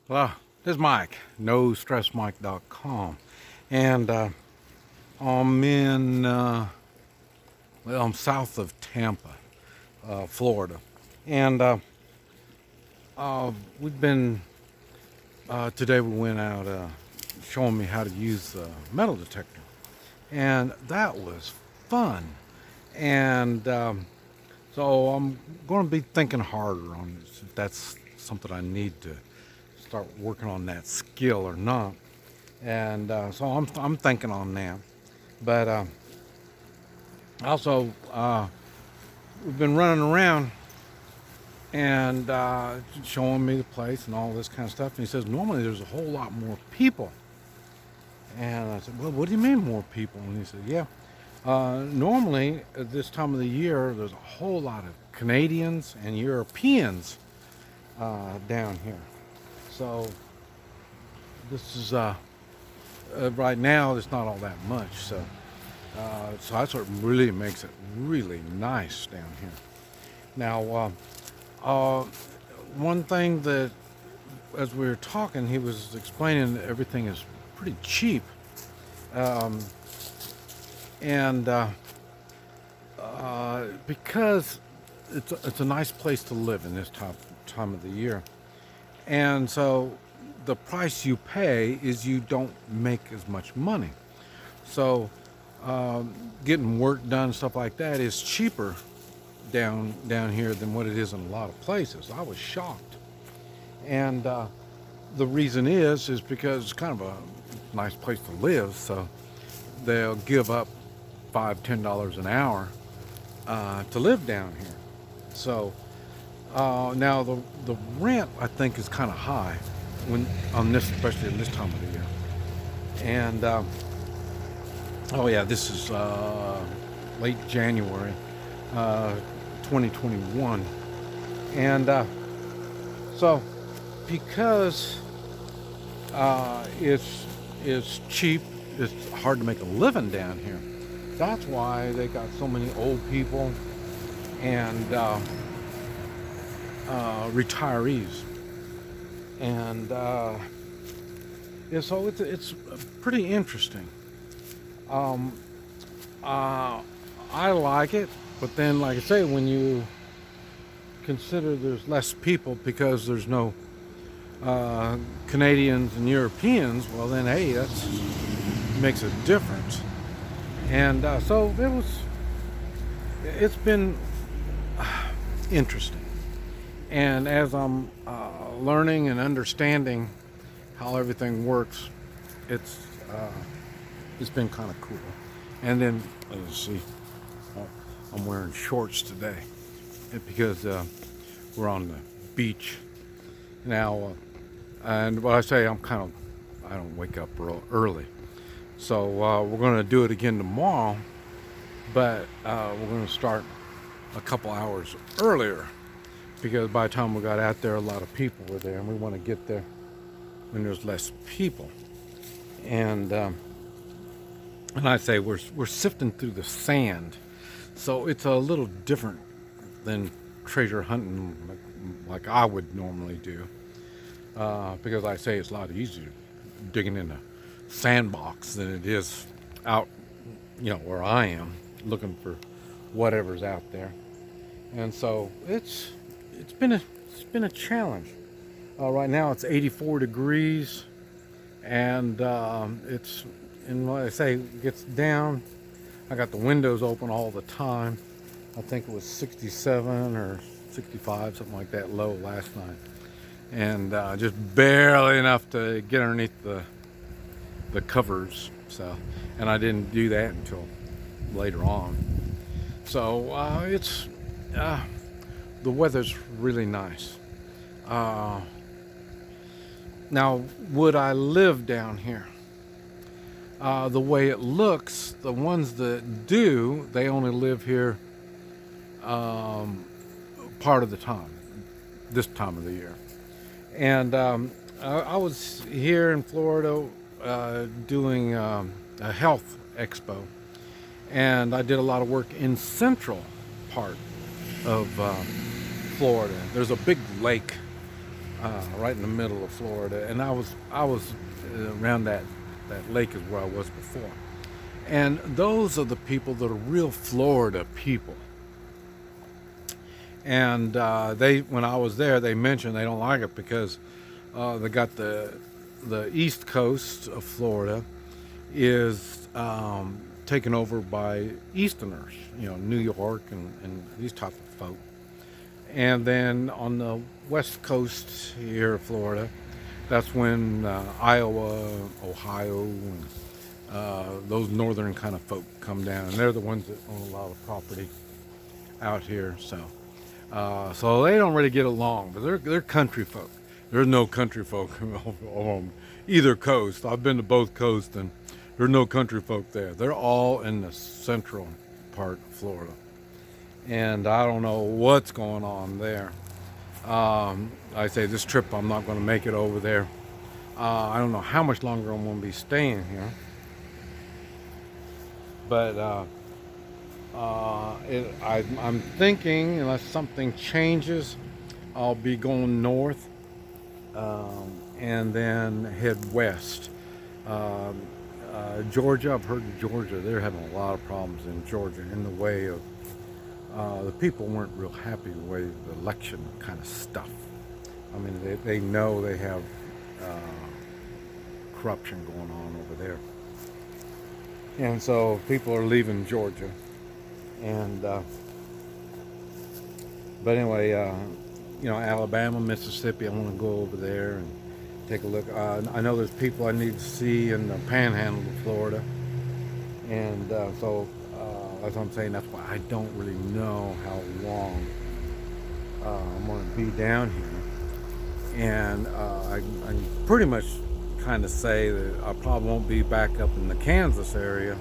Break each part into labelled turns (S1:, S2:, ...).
S1: Well, this is Mike, NoStressMike.com, and I'm south of Tampa, Florida, and we've been today. We went out showing me how to use the metal detector, and that was fun. And so I'm going to be thinking harder on this, if that's something I need to start working on that skill or not. And so I'm thinking on that. But also, we've been running around and showing me the place and all this kind of stuff. And he says, normally there's a whole lot more people. And I said, well, what do you mean more people? And he said, yeah, normally at this time of the year, there's a whole lot of Canadians and Europeans down here. So this is right now. It's not all that much. So that's what really makes it really nice down here. Now, one thing that, as we were talking, he was explaining that everything is pretty cheap, and because it's a nice place to live in this time of the year, and so the price you pay is you don't make as much money. So getting work done, stuff like that, is cheaper down here than what it is in a lot of places. I was shocked, and the reason is because it's kind of a nice place to live. So they'll give up $5-10 an hour to live down here. So now the rent, I think, is kind of high especially in this time of the year. And oh yeah, this is late January 2021. And so because it's cheap, it's hard to make a living down here. That's why they got so many old people and retirees. And yeah, so it's pretty interesting. I like it, but then, like I say, when you consider there's less people because there's no Canadians and Europeans, well then, hey, that makes a difference. And so it's been interesting. And as I'm learning and understanding how everything works, it's been kind of cool. And then, let's see, I'm wearing shorts today because we're on the beach now. And what I say, I don't wake up real early. So we're going to do it again tomorrow, but we're going to start a couple hours earlier, because by the time we got out there, a lot of people were there, and we want to get there when there's less people. And I say we're sifting through the sand, so it's a little different than treasure hunting like I would normally do, because I say it's a lot easier digging in a sandbox than it is out, where I am looking for whatever's out there. And so it's been a challenge. Right now it's 84 degrees, and and when I say it gets down, I got the windows open all the time. I think it was 67 or 65, something like that, low last night, and just barely enough to get underneath the covers. So, and I didn't do that until later on. So it's the weather's really nice. Now, would I live down here? The way it looks, the ones that do, they only live here part of the time, this time of the year. And I was here in Florida doing a health expo, and I did a lot of work in central part of Florida. There's a big lake right in the middle of Florida, and I was around that lake is where I was before, and those are the people that are real Florida people. And they, when I was there, they mentioned they don't like it because they got the east coast of Florida is taken over by Easterners, New York and these type of folk. And then on the west coast here of Florida, that's when Iowa, Ohio, and those northern kind of folk come down, and they're the ones that own a lot of property out here. So they don't really get along, but they're country folk. There's no country folk on either coast. I've been to both coasts, and there's no country folk there. They're all in the central part of Florida, and I don't know what's going on there. I say this trip I'm not going to make it over there. I don't know how much longer I'm going to be staying here, but I'm thinking unless something changes, I'll be going north and then head west. Georgia, I've heard Georgia, they're having a lot of problems in Georgia in the way of the people weren't real happy with the way the election kind of stuff. I mean, they know they have corruption going on over there. And so people are leaving Georgia. And, but anyway, Alabama, Mississippi, I want to go over there and take a look. I know there's people I need to see in the panhandle of Florida. And so that's what I'm saying. That's why I don't really know how long I'm going to be down here. And I pretty much kind of say that I probably won't be back up in the Kansas area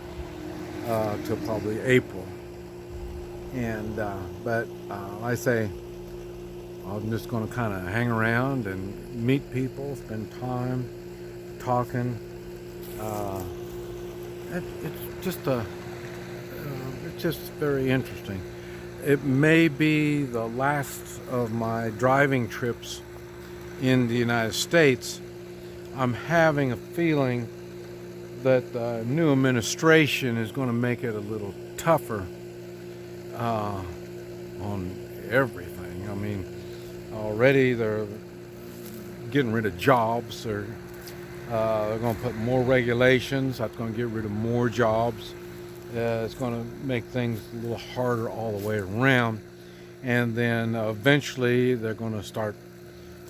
S1: till probably April. And but I say I'm just going to kind of hang around and meet people, spend time talking. It's just very interesting. It may be the last of my driving trips in the United States. I'm having a feeling that the new administration is going to make it a little tougher on everything. I mean, already they're getting rid of jobs. They're going to put more regulations. That's going to get rid of more jobs. It's going to make things a little harder all the way around. And then eventually they're going to start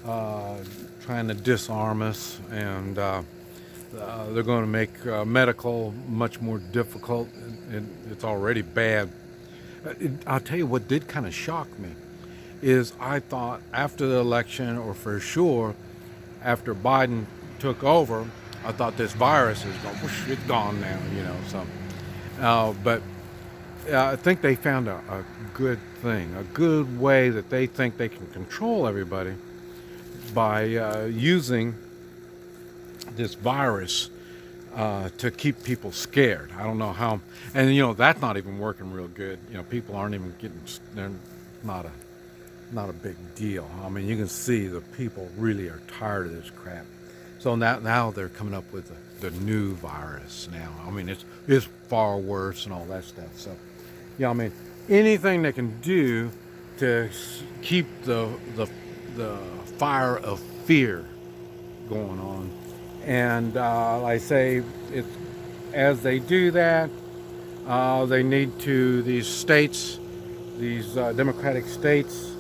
S1: trying to disarm us, and they're going to make medical much more difficult. It's already bad. I'll tell you what did kind of shock me is I thought after the election, or for sure after Biden took over, I thought this virus is going, whoosh, it's gone now, So, but I think they found a good thing, a good way that they think they can control everybody by using this virus to keep people scared. I don't know how, and that's not even working real good. People aren't even getting, they're not a big deal. I mean, you can see the people really are tired of this crap. So now they're coming up with the new virus now. I mean, it's far worse and all that stuff. So, I mean, anything they can do to keep the fire of fear going on. And I say, as they do that, they need to, these states, these democratic states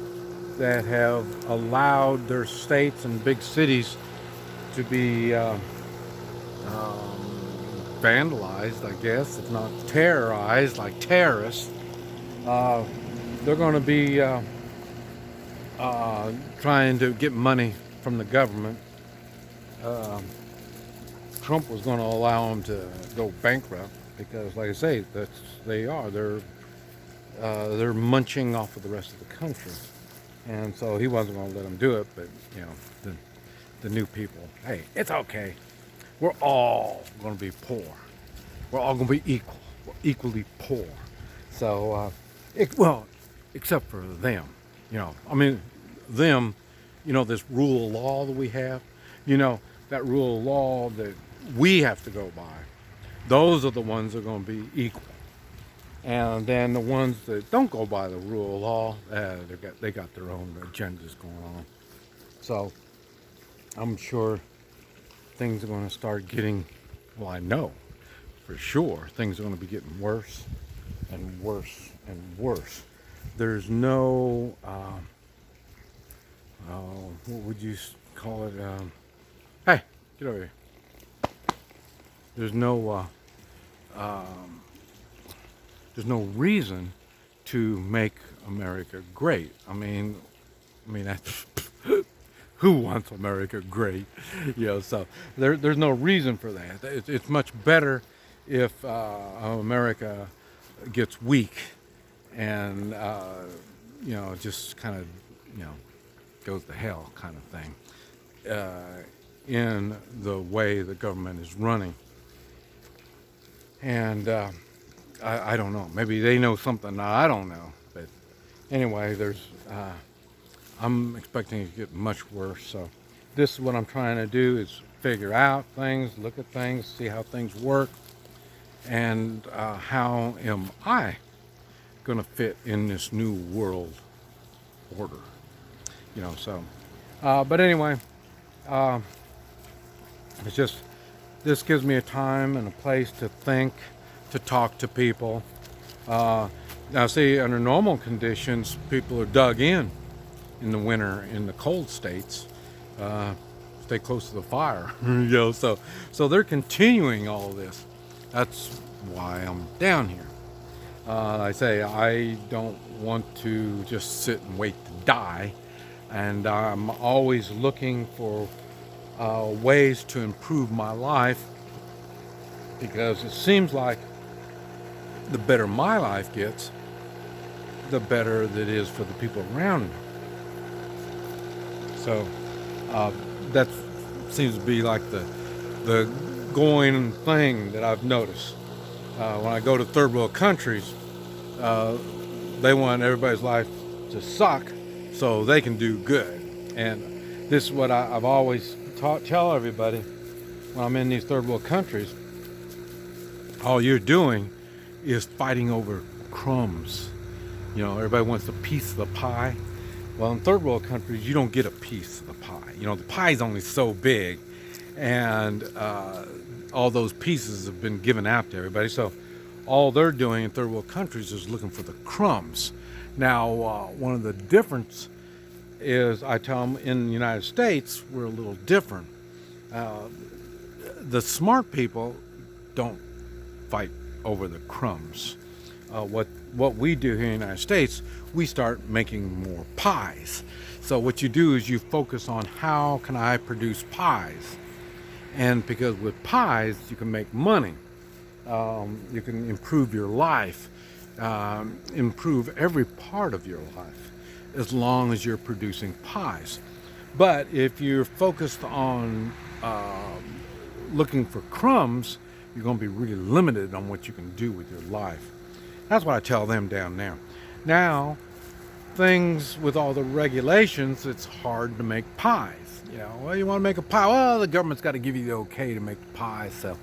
S1: that have allowed their states and big cities to be vandalized, I guess, if not terrorized like terrorists. They're going to be trying to get money from the government. Trump was going to allow them to go bankrupt because, like I say, they're munching off of the rest of the country, and so he wasn't going to let them do it. But the new people, hey, it's okay. We're all going to be poor. We're all going to be equal. We're equally poor. So, well, except for them. I mean, them this rule of law that we have, that rule of law that we have to go by. Those are the ones that are going to be equal. And then the ones that don't go by the rule of law, they got their own agendas going on. So I'm sure things are going to start getting, well, I know for sure things are going to be getting worse and worse and worse. There's no, what would you call it? Hey, get over here. There's no reason to make America great. I mean that's who wants America great? So there's no reason for that. It's much better if America gets weak and just kind of goes to hell kind of thing in the way the government is running. And I don't know. Maybe they know something I don't know. But anyway, I'm expecting it to get much worse. So this is what I'm trying to do, is figure out things, look at things, see how things work, and how am I going to fit in this new world order. But anyway, it's just, this gives me a time and a place to think, to talk to people. Now see, under normal conditions, people are dug in the winter in the cold states, stay close to the fire. So they're continuing all of this. That's why I'm down here. I say I don't want to just sit and wait to die, and I'm always looking for ways to improve my life, because it seems like the better my life gets, the better that it is for the people around me. So that seems to be like the going thing that I've noticed. When I go to third world countries, they want everybody's life to suck so they can do good. And this is what I've always tell everybody when I'm in these third world countries. All you're doing is fighting over crumbs. Everybody wants a piece of the pie. Well, in third world countries, you don't get a piece of the pie. The pie's only so big, and all those pieces have been given out to everybody. So all they're doing in third world countries is looking for the crumbs. Now, one of the difference is, I tell them, in the United States, we're a little different. The smart people don't fight over the crumbs. What we do here in the United States, we start making more pies. So what you do is you focus on, how can I produce pies? And because with pies, you can make money. You can improve your life, improve every part of your life, as long as you're producing pies. But if you're focused on looking for crumbs, you're going to be really limited on what you can do with your life. That's what I tell them down there. Now, things with all the regulations, it's hard to make pies. Well, you want to make a pie? Well, the government's got to give you the okay to make the pie. So,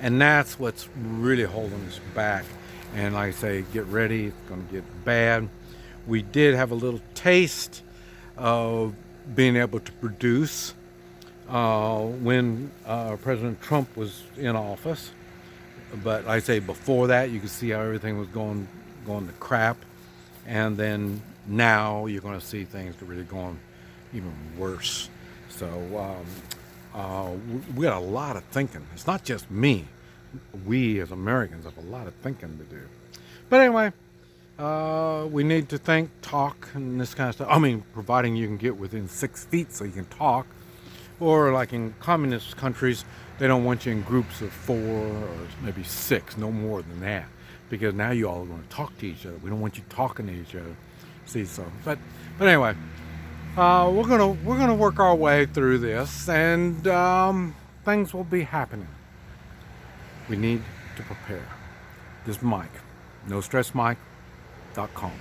S1: and that's what's really holding us back. And like I say, get ready. It's going to get bad. We did have a little taste of being able to produce when President Trump was in office. But like I say, before that, you could see how everything was going to crap. And then now you're going to see things really going even worse. So we got a lot of thinking. It's not just me. We as Americans have a lot of thinking to do. But anyway, we need to think, talk, and this kind of stuff. I mean, providing you can get within 6 feet so you can talk. Or like in communist countries, they don't want you in groups of 4 or maybe 6, no more than that. Because now you all are going to talk to each other. We don't want you talking to each other. See, so, but anyway, we're gonna work our way through this, and things will be happening. We need to prepare. This is Mike, NoStressMike.com.